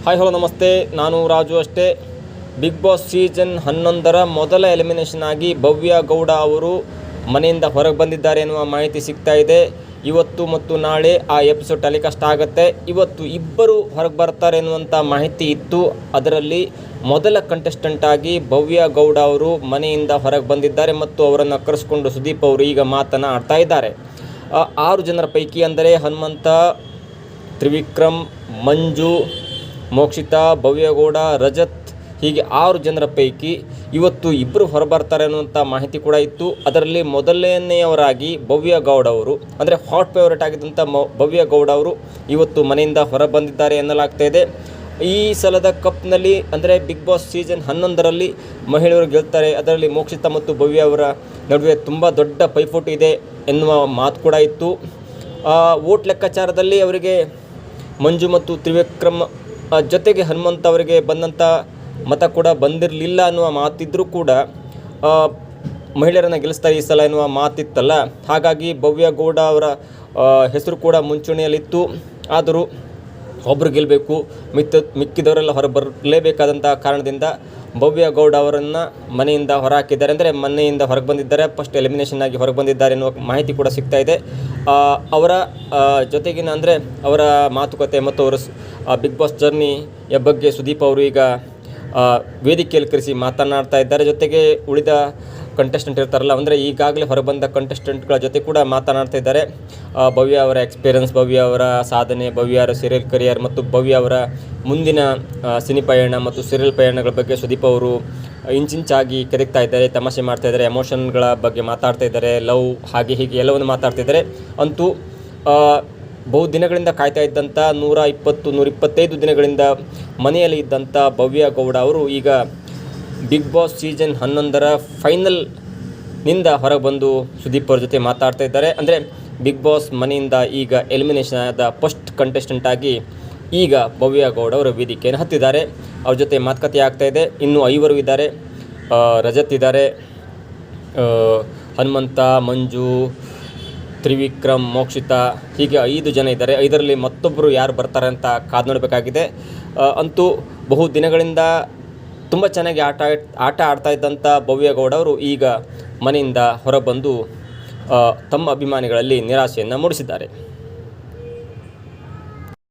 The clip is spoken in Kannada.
ಹಾಯ್ ಹಲೋ ನಮಸ್ತೆ, ನಾನು ರಾಜು ಅಷ್ಟೇ. ಬಿಗ್ ಬಾಸ್ ಸೀಸನ್ 11ರ ಮೊದಲ ಎಲಿಮಿನೇಷನ್ ಆಗಿ ಭವ್ಯ ಗೌಡ ಅವರು ಮನೆಯಿಂದ ಹೊರಗೆ ಬಂದಿದ್ದಾರೆ ಎನ್ನುವ ಮಾಹಿತಿ ಸಿಗ್ತಾ ಇದೆ. ಇವತ್ತು ಮತ್ತು ನಾಳೆ ಆ ಎಪಿಸೋಡ್ ಟೆಲಿಕಾಸ್ಟ್ ಆಗುತ್ತೆ. ಇವತ್ತು ಇಬ್ಬರು ಹೊರಗೆ ಬರ್ತಾರೆ ಎನ್ನುವಂಥ ಮಾಹಿತಿ ಇತ್ತು. ಅದರಲ್ಲಿ ಮೊದಲ ಕಂಟೆಸ್ಟೆಂಟ್ ಆಗಿ ಭವ್ಯ ಗೌಡ ಅವರು ಮನೆಯಿಂದ ಹೊರಗೆ ಬಂದಿದ್ದಾರೆ ಮತ್ತು ಅವರನ್ನು ಕರೆಸಿಕೊಂಡು ಸುದೀಪ್ ಅವರು ಈಗ ಮಾತನಾಡ್ತಾ ಇದ್ದಾರೆ. 6 ಜನರ ಪೈಕಿ ಅಂದರೆ ಹನುಮಂತ, ತ್ರಿವಿಕ್ರಮ್, ಮಂಜು, ಮೋಕ್ಷಿತಾ, ಭವ್ಯಗೌಡ, ರಜತ್ ಹೀಗೆ 6 ಜನರ ಪೈಕಿ ಇವತ್ತು ಇಬ್ಬರು ಹೊರಬರ್ತಾರೆ ಅನ್ನುವಂಥ ಮಾಹಿತಿ ಕೂಡ ಇತ್ತು. ಅದರಲ್ಲಿ ಮೊದಲನೆಯವರಾಗಿ ಭವ್ಯ ಗೌಡ ಅವರು ಅಂದರೆ ಹಾಟ್ ಫೇವರೇಟ್ ಆಗಿದ್ದಂಥ ಭವ್ಯ ಗೌಡ ಅವರು ಇವತ್ತು ಮನೆಯಿಂದ ಹೊರ ಬಂದಿದ್ದಾರೆ ಎನ್ನಲಾಗ್ತಾ ಇದೆ. ಈ ಸಲದ ಕಪ್ನಲ್ಲಿ ಅಂದರೆ ಬಿಗ್ ಬಾಸ್ ಸೀಸನ್ 11ರಲ್ಲಿ ಮಹಿಳೆಯರು ಗೆಲ್ತಾರೆ. ಅದರಲ್ಲಿ ಮೋಕ್ಷಿತಾ ಮತ್ತು ಭವ್ಯ ಅವರ ನಡುವೆ ತುಂಬ ದೊಡ್ಡ ಪೈಪೋಟಿ ಇದೆ ಎನ್ನುವ ಮಾತು ಕೂಡ ಇತ್ತು. ವೋಟ್ ಲೆಕ್ಕಾಚಾರದಲ್ಲಿ ಅವರಿಗೆ ಮಂಜು ಮತ್ತು ತ್ರಿವಿಕ್ರಮ್ ಜೊತೆಗೆ ಹನುಮಂತ ಅವರಿಗೆ ಬಂದಂಥ ಮತ ಕೂಡ ಬಂದಿರಲಿಲ್ಲ ಅನ್ನುವ ಮಾತಿದ್ದರೂ ಕೂಡ ಮಹಿಳೆಯರನ್ನು ಗೆಲ್ಲಿಸ್ತಾರೆ ಈ ಸಲ ಎನ್ನುವ ಮಾತಿತ್ತಲ್ಲ. ಹಾಗಾಗಿ ಭವ್ಯ ಗೌಡ ಅವರ ಹೆಸರು ಕೂಡ ಮುಂಚೂಣಿಯಲ್ಲಿತ್ತು. ಆದರೂ ಒಬ್ಬರು ಗೆಲ್ಲಬೇಕು, ಮಿಕ್ಕಿದವರೆಲ್ಲ ಹೊರ ಬರಲೇಬೇಕಾದಂಥ ಕಾರಣದಿಂದ ಭವ್ಯ ಗೌಡ ಅವರನ್ನು ಮನೆಯಿಂದ ಹೊರಹಾಕಿದ್ದಾರೆ. ಅಂದರೆ ಮನೆಯಿಂದ ಹೊರಗೆ ಬಂದಿದ್ದಾರೆ, ಫಸ್ಟ್ ಎಲಿಮಿನೇಷನ್ ಆಗಿ ಹೊರಗೆ ಬಂದಿದ್ದಾರೆ ಎನ್ನುವ ಮಾಹಿತಿ ಕೂಡ ಸಿಗ್ತಾ ಇದೆ. ಅವರ ಜೊತೆಗಿನ ಅಂದರೆ ಅವರ ಮಾತುಕತೆ ಮತ್ತು ಅವರ ಬಿಗ್ ಬಾಸ್ ಜರ್ನಿಯ ಬಗ್ಗೆ ಸುದೀಪ್ ಅವರು ಈಗ ವೇದಿಕೆಯಲ್ಲಿ ಕರೆಸಿ ಮಾತನಾಡ್ತಾ ಇದ್ದಾರೆ. ಜೊತೆಗೆ ಉಳಿದ ಕಂಟೆಸ್ಟೆಂಟ್ ಇರ್ತಾರಲ್ಲ, ಅಂದರೆ ಈಗಾಗಲೇ ಹೊರಬಂದ ಕಂಟೆಸ್ಟೆಂಟ್ಗಳ ಜೊತೆ ಕೂಡ ಮಾತನಾಡ್ತಾ ಇದ್ದಾರೆ. ಭವ್ಯ ಅವರ ಎಕ್ಸ್ಪೀರಿಯನ್ಸ್, ಭವ್ಯ ಅವರ ಸಾಧನೆ, ಭವ್ಯ ಅವರ ಸೀರಿಯಲ್ ಕರಿಯರ್ ಮತ್ತು ಭವ್ಯ ಅವರ ಮುಂದಿನ ಸಿನಿ ಪಯಣ ಮತ್ತು ಸೀರಿಯಲ್ ಪಯಣಗಳ ಬಗ್ಗೆ ಸುದೀಪ್ ಅವರು ಇಂಚಿಂಚಾಗಿ ಕೆದಕ್ತಾ ಇದ್ದಾರೆ, ತಮಾಷೆ ಮಾಡ್ತಾ ಇದ್ದಾರೆ, ಎಮೋಷನ್ಗಳ ಬಗ್ಗೆ ಮಾತಾಡ್ತಾ ಇದ್ದಾರೆ, ಲವ್ ಹಾಗೆ ಹೀಗೆ ಎಲ್ಲವನ್ನು ಮಾತಾಡ್ತಾ ಇದ್ದಾರೆ. ಅಂತೂ ಬಹು ದಿನಗಳಿಂದ ಕಾಯ್ತಾ ಇದ್ದಂಥ 125 ದಿನಗಳಿಂದ ಮನೆಯಲ್ಲಿ ಇದ್ದಂಥ ಭವ್ಯ ಗೌಡ ಅವರು ಈಗ ಬಿಗ್ ಬಾಸ್ ಸೀಸನ್ 11ರ ಫೈನಲ್ನಿಂದ ಹೊರಗೆ ಬಂದು ಸುದೀಪ್ ಅವ್ರ ಜೊತೆ ಮಾತಾಡ್ತಾ ಇದ್ದಾರೆ. ಅಂದರೆ ಬಿಗ್ ಬಾಸ್ ಮನೆಯಿಂದ ಈಗ ಎಲಿಮಿನೇಷನ್ ಆದ ಫಸ್ಟ್ ಕಂಟೆಸ್ಟೆಂಟ್ ಆಗಿ ಈಗ ಭವ್ಯ ಗೌಡ ಅವರು ವೇದಿಕೆಯನ್ನು ಹತ್ತಿದ್ದಾರೆ. ಅವ್ರ ಜೊತೆ ಮಾತುಕತೆ ಆಗ್ತಾ ಇದೆ. ಇನ್ನೂ 5 ಇದ್ದಾರೆ. ರಜತ್ ಇದ್ದಾರೆ, ಹನುಮಂತ, ಮಂಜು, ತ್ರಿವಿಕ್ರಮ್, ಮೋಕ್ಷಿತಾ ಹೀಗೆ 5 ಜನ ಇದ್ದಾರೆ. 5ರಲ್ಲಿ ಮತ್ತೊಬ್ಬರು ಯಾರು ಬರ್ತಾರೆ ಅಂತ ಕಾದು ನೋಡಬೇಕಾಗಿದೆ. ಅಂತೂ ಬಹು ದಿನಗಳಿಂದ ತುಂಬ ಚೆನ್ನಾಗಿ ಆಟ ಆಡ್ತಾ ಇದ್ದಂಥ ಭವ್ಯ ಗೌಡ ಅವರು ಈಗ ಮನೆಯಿಂದ ಹೊರಬಂದು ತಮ್ಮ ಅಭಿಮಾನಿಗಳಲ್ಲಿ ನಿರಾಶೆಯನ್ನು ಮೂಡಿಸಿದ್ದಾರೆ.